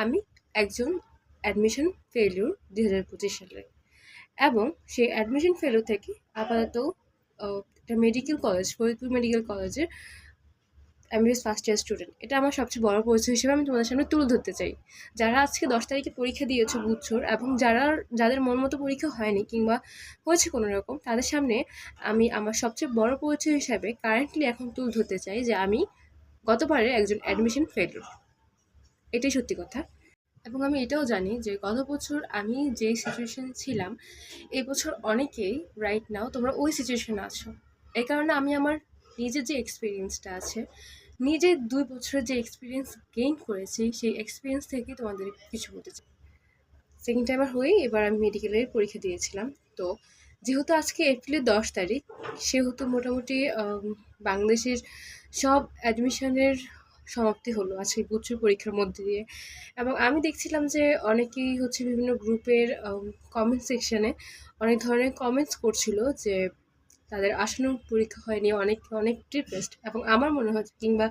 আমি একজন admission failure 2025 সালে, এবং সেই অ্যাডমিশন ফেলিউর থেকে আপাতত একটা মেডিকেল কলেজ, ফরিদপুর মেডিকেল কলেজের এমবিবিএস ফার্স্ট ইয়ার স্টুডেন্ট। এটা আমার সবচেয়ে বড় পরিচয় হিসেবে আমি তোমাদের সামনে তুলে ধরতে চাই। যারা আজকে 10 তারিখে পরীক্ষা দিয়েছো গুচ্ছর, এবং যাদের মন মতো পরীক্ষা হয়নি কিংবা হয়েছে কোনো রকম, তাদের সামনে আমি আমার সবচেয়ে বড় পরিচয় হিসাবে কারেন্টলি এখন তুলে ধরতে চাই যে আমি গতবারের একজন অ্যাডমিশন ফেলিউর। এটাই সত্যি কথা। এবং আমি এটাও জানি যে গত বছর আমি যে সিচুয়েশন ছিলাম, এবছর অনেকেই রাইট নাও তোমরা ওই সিচুয়েশনে আছো। এই কারণে আমি আমার নিজের যে এক্সপিরিয়েন্সটা আছে, নিজের 2 বছরের যে এক্সপিরিয়েন্স গেইন করেছি, সেই এক্সপিরিয়েন্স থেকে তোমাদের কিছু বলতে চাই। সেকেন্ড টাইমার হয়েই এবার আমি মেডিকেলের পরীক্ষা দিয়েছিলাম। তো যেহেতু আজকে এপ্রিলের 10 তারিখ, সেহেতু মোটামুটি বাংলাদেশের সব অ্যাডমিশনের সমাপ্তি হলো আজকে গুচ্ছর পরীক্ষার মধ্যে দিয়ে। এবং আমি দেখছিলাম যে অনেকেই হচ্ছে বিভিন্ন গ্রুপের কমেন্ট সেকশনে অনেক ধরনের কমেন্টস করছিল যে তাদের আশানুরূপ পরীক্ষা হয়নি, অনেক ডিপ্রেসড। এবং আমার মনে হয় কিংবা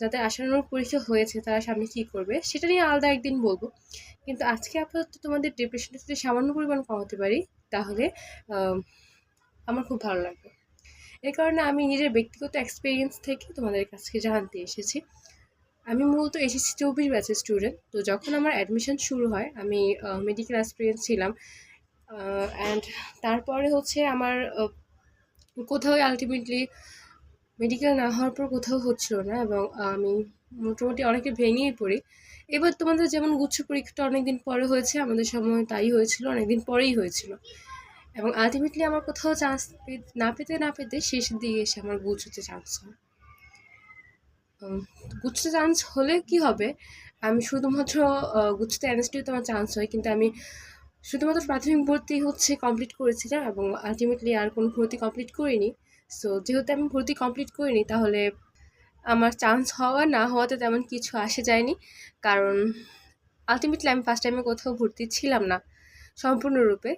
যাদের আশানুরূপ পরীক্ষা হয়েছে তারা সামনে কী করবে সেটা নিয়ে আলাদা একদিন বলবো। কিন্তু আজকে আপাতত তোমাদের ডিপ্রেশনটা যদি সামান্য পরিমাণ কমাতে পারি, তাহলে আমার খুব ভালো লাগবে। এই কারণে আমি নিজের ব্যক্তিগত এক্সপিরিয়েন্স থেকে তোমাদের কাছে জানতে এসেছি। আমি মূলত এসএসসি 24 ব্যাচের স্টুডেন্ট। তো যখন আমার অ্যাডমিশন শুরু হয়, আমি মেডিকেল অ্যাসপিরেন্ট ছিলাম। অ্যান্ড তারপরে হচ্ছে আমার কোথাও আলটিমেটলি মেডিকেল না হওয়ার পর কোথাও হচ্ছিল না, এবং আমি মোটামুটি অনেকে ভেঙেই পড়ি। এবার তোমাদের যেমন গুচ্ছ পরীক্ষাটা অনেকদিন পরে হয়েছে, আমাদের সময় তাই হয়েছিল, অনেকদিন পরেই হয়েছিল। এবং আলটিমেটলি আমার কোথাও চান্স না পেতে শেষের দিকে এসে আমার গুচ্ছতে চান্স হয়। গুচ্ছতে চান্স হলে কি হবে, আমি শুধুমাত্র গুচ্ছতে এনএসটিউতে আমার চান্স হয়, কিন্তু আমি শুধুমাত্র প্রাথমিক ভর্তি হচ্ছে কমপ্লিট করেছিলাম, এবং আলটিমেটলি আর কোনো ভর্তি কমপ্লিট করিনি। সো যেহেতু আমি ভর্তি কমপ্লিট করিনি, তাহলে আমার চান্স হওয়া না হওয়াতে তেমন কিছু আসে যায়নি। কারণ আলটিমেটলি আমি ফার্স্ট টাইমে কোথাও ভর্তি ছিলাম না সম্পূর্ণরূপে।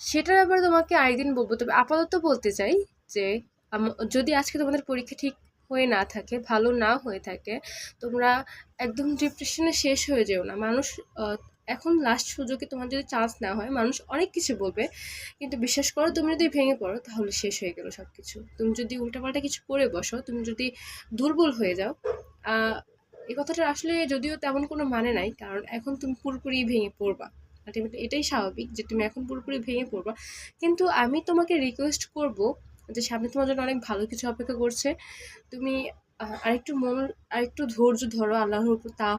সেটার ব্যাপারে তোমাকে আরেকদিন বলবো। তবে আপাতত বলতে চাই যে যদি আজকে তোমাদের পরীক্ষা ঠিক হয়ে না থাকে, ভালো না হয়ে থাকে, তোমরা একদম ডিপ্রেশনে শেষ হয়ে যেও না। মানুষ এখন লাস্ট সুযোগে তোমার যদি চান্স না হয়, মানুষ অনেক কিছু বলবে, কিন্তু বিশ্বাস করো তুমি যদি ভেঙে পড়ো তাহলে শেষ হয়ে গেল সব কিছু। তুমি যদি উল্টাপাল্টা কিছু করে বসো, তুমি যদি দুর্বল হয়ে যাও, এই কথাটা আসলে যদিও তেমন কোনো মানে নাই, কারণ এখন তুমি পুরোপুরি ভেঙে পড়বা। আলটিমেটলি এটাই স্বাভাবিক যে তুমি এখন পুরোপুরি ভেঙে পড়বা। কিন্তু আমি তোমাকে রিকোয়েস্ট করব যে সামনে তোমার জন্য অনেক ভালো কিছু অপেক্ষা করছে। তুমি আরেকটু ধৈর্য ধরো আল্লাহর উপর, তা